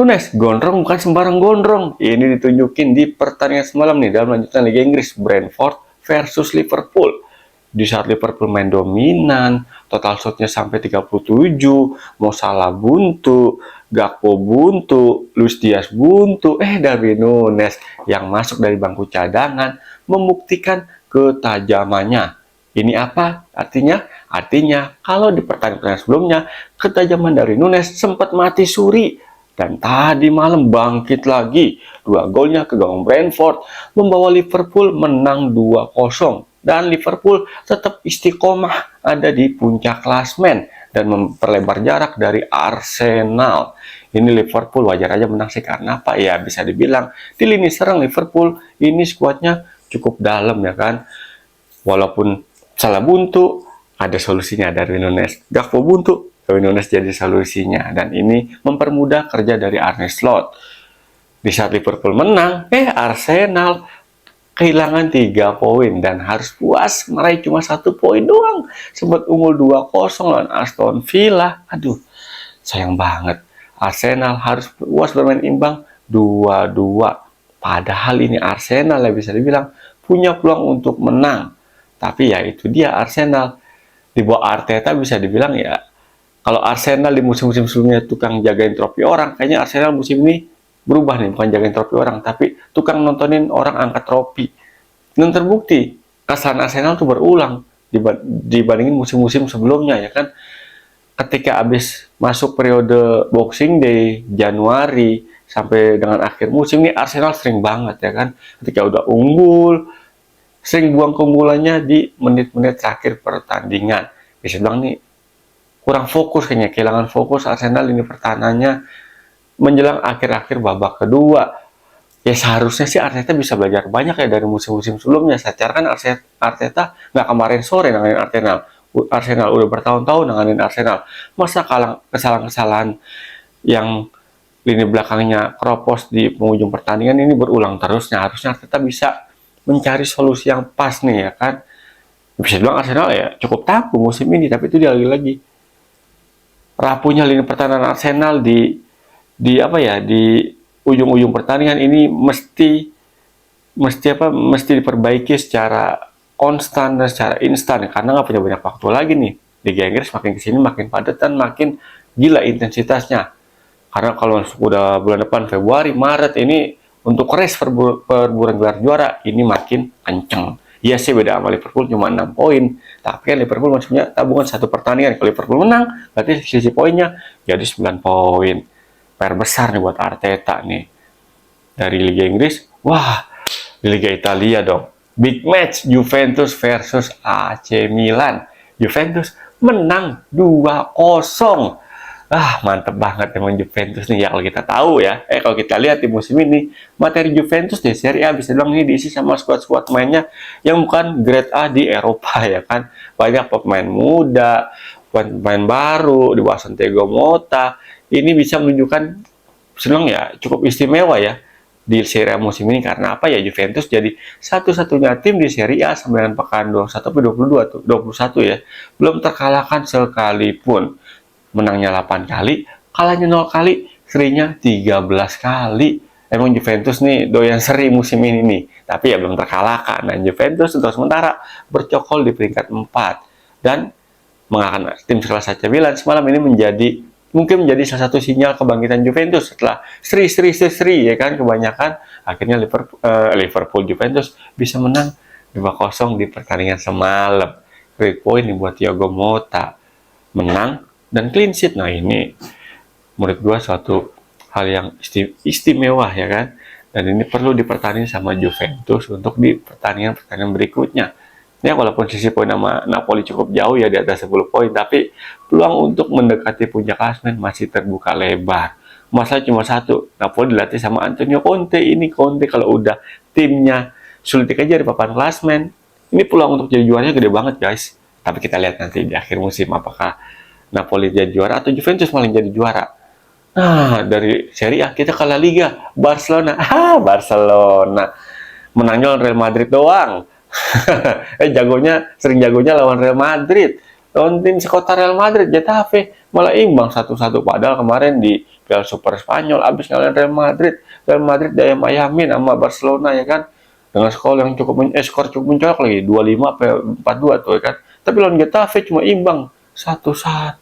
Nunes, gondrong bukan sembarang gondrong. Ini ditunjukin di pertandingan semalam nih dalam lanjutan Liga Inggris, Brentford versus Liverpool. Di saat Liverpool main dominan, total shotnya sampai 37, Mo Salah buntu, Gakpo buntu, Luis Diaz buntu, Darwin Nunes yang masuk dari bangku cadangan membuktikan ketajamannya. Ini apa? Artinya kalau di pertandingan sebelumnya ketajaman dari Nunes sempat mati suri. Dan tadi malam bangkit lagi. 2 golnya ke gawang Brentford membawa Liverpool menang 2-0. Dan Liverpool tetap istiqomah ada di puncak klasmen dan memperlebar jarak dari Arsenal. Ini Liverpool wajar aja menang sih, karena apa ya, bisa dibilang di lini serang Liverpool ini skuadnya cukup dalam ya kan. Walaupun Salah buntu, ada solusinya dari Nunes. Gakpo buntu, Darwin Nunes jadi solusinya, dan ini mempermudah kerja dari Arne Slot. Di saat Liverpool menang, Arsenal kehilangan 3 poin dan harus puas meraih cuma 1 poin doang. Sempat unggul 2-0 lawan Aston Villa. Aduh, sayang banget. Arsenal harus puas bermain imbang 2-2. Padahal ini Arsenal ya bisa dibilang punya peluang untuk menang. Tapi ya itu dia, Arsenal di bawah Arteta bisa dibilang ya, kalau Arsenal di musim-musim sebelumnya tukang jagain trofi orang, kayaknya Arsenal musim ini berubah nih, bukan jagain trofi orang, tapi tukang nontonin orang angkat trofi. Dan terbukti, kesalahan Arsenal tuh berulang dibandingin musim-musim sebelumnya ya kan. Ketika habis masuk periode Boxing Day, Januari, sampai dengan akhir musim nih, Arsenal sering banget ya kan. Ketika udah unggul, sering buang keunggulannya di menit-menit terakhir pertandingan. Bisa bilang nih, kurang fokus kayaknya, kehilangan fokus Arsenal ini pertahanannya menjelang akhir-akhir babak kedua. Ya seharusnya sih Arteta bisa belajar banyak ya dari musim-musim sebelumnya. Secara kan Arteta nggak kemarin sore nanganin Arsenal udah bertahun-tahun nanganin Arsenal. Masa kesalahan-kesalahan yang lini belakangnya keropos di penghujung pertandingan ini berulang terusnya. Harusnya Arteta bisa mencari solusi yang pas nih ya kan. Bisa bilang Arsenal ya cukup tangguh musim ini, tapi itu dia lagi-lagi rapuhnya lini pertahanan Arsenal di ujung-ujung pertandingan ini mesti diperbaiki secara konstan dan secara instan, karena nggak punya banyak waktu lagi nih. Liga Inggris makin kesini makin padat dan makin gila intensitasnya. Karena kalau udah bulan depan Februari, Maret ini untuk race perburuan gelar juara ini makin kenceng. Iya sih beda sama Liverpool cuma 6 poin, tapi kan Liverpool masih punya tabungan 1 pertandingan. Kalau Liverpool menang, berarti sisi poinnya jadi 9 poin. PR besar nih buat Arteta nih. Dari Liga Inggris, wah, di Liga Italia dong. Big match Juventus versus AC Milan. Juventus menang 2-0. Mantep banget emang Juventus nih ya, kalau kita tahu ya. Kalau kita lihat di musim ini, materi Juventus di Serie A bisa bilang ini diisi sama skuad-skuad mainnya yang bukan grade A di Eropa ya kan. Banyak pemain muda, pemain baru di bawah Santiago Motta. Ini bisa menunjukkan senang ya, cukup istimewa ya di Serie A musim ini. Karena apa ya, Juventus jadi satu-satunya tim di Serie A sampai dengan pekan 21 ya, belum terkalahkan sekalipun. Menangnya 8 kali, kalahnya 0 kali, serinya 13 kali. Emang Juventus nih doyan seri musim ini nih, tapi ya belum terkalahkan. Dan Juventus untuk sementara bercokol di peringkat 4 dan mengalahkan tim sekelas AC Milan semalam ini mungkin menjadi salah satu sinyal kebangkitan Juventus setelah seri ya kan, kebanyakan. Akhirnya Liverpool Juventus bisa menang 2-0 di pertandingan semalam. Great point nih buat Thiago Motta, menang dan clean sheet. Nah ini menurut gua suatu hal yang istimewa ya kan, dan ini perlu dipertandingkan sama Juventus untuk di pertandingan berikutnya. Ya walaupun sisi poin sama Napoli cukup jauh ya, di atas 10 poin, tapi peluang untuk mendekati puncak klasemen masih terbuka lebar. Masalah cuma satu, Napoli dilatih sama Antonio Conte. Ini Conte kalau udah timnya sulit dikejar di papan klasemen, ini peluang untuk jadi juaranya gede banget guys. Tapi kita lihat nanti di akhir musim apakah Napoli jadi juara atau Juventus malah jadi juara. Dari Serie A kita kalah Liga, Barcelona. Barcelona menangnya lawan Real Madrid doang. Sering jagonya lawan Real Madrid. Lawan tim sekota Real Madrid, Getafe malah imbang 1-1. Padahal kemarin di Piala Super Spanyol, abis ngalahin Real Madrid ayam-ayamin sama Barcelona ya kan, dengan skor yang skor cukup mencolok lagi 2-5 apa 4-2 tuh ya kan. Tapi lawan Getafe cuma imbang 1-1.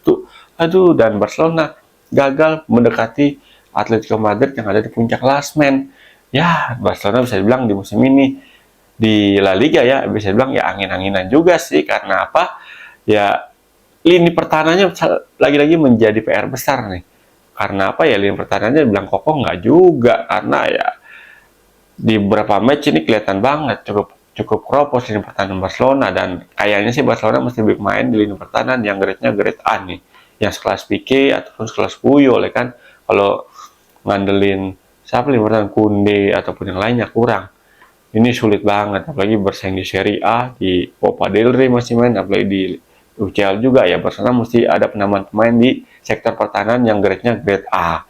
Aduh, dan Barcelona gagal mendekati Atletico Madrid yang ada di puncak klasmen. Ya, Barcelona bisa dibilang di musim ini di La Liga ya, bisa dibilang ya angin-anginan juga sih. Karena apa? Ya, lini pertahanannya lagi-lagi menjadi PR besar nih. Karena apa ya, lini pertahanannya bilang kokoh nggak juga. Karena ya di beberapa match ini kelihatan banget cukup kropos lini pertahanan Barcelona, dan kayaknya sih Barcelona mesti bermain di lini pertahanan yang grade-nya grade A nih, yang sekelas Pique ataupun sekelas Puyol ya kan. Kalau ngandelin siapa lini pertahanan Kunde ataupun yang lainnya kurang. Ini sulit banget, apalagi bersaing di Serie A, di Copa del Rey masih main, apalagi di UCL juga ya. Barcelona mesti ada penambahan pemain di sektor pertahanan yang grade-nya grade A.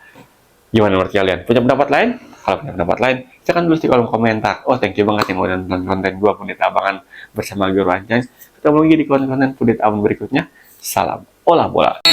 Gimana menurut kalian? Punya pendapat lain? Kalau punya pendapat lain, silakan tulis di kolom komentar. Oh, thank you banget yang udah nonton konten gua Pendeta Abangan bersama Guru Anjay. Ketemu lagi di konten-konten Pendeta Abangan berikutnya. Salam olah bola.